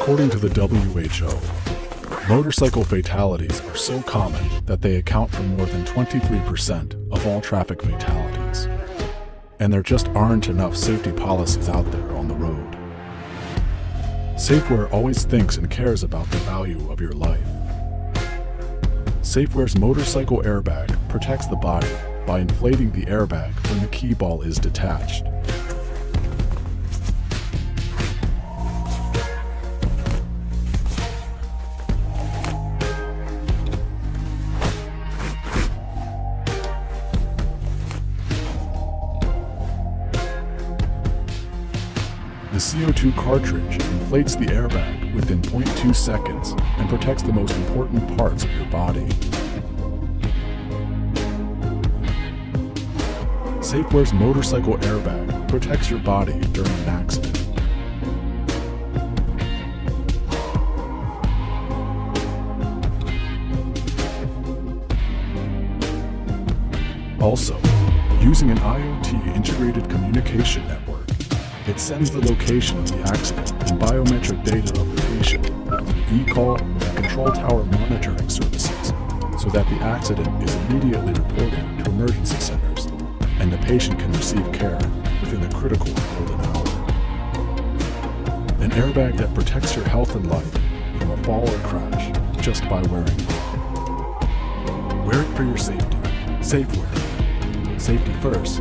According to the WHO, motorcycle fatalities are so common that they account for more than 23% of all traffic fatalities. And there just aren't enough safety policies out there on the road. Safeware always thinks and cares about the value of your life. Safeware's motorcycle airbag protects the body by inflating the airbag when the key ball is detached. The CO2 cartridge inflates the airbag within 0.2 seconds and protects the most important parts of your body. Safeware's motorcycle airbag protects your body during an accident. Also, using an IoT integrated communication network, it sends the location of the accident and biometric data of the patient through e-call and control tower monitoring services so that the accident is immediately reported to emergency centers and the patient can receive care within the critical golden hour. An airbag that protects your health and life from a fall or crash just by wearing it. Wear it for your safety. Safeware. Safety first.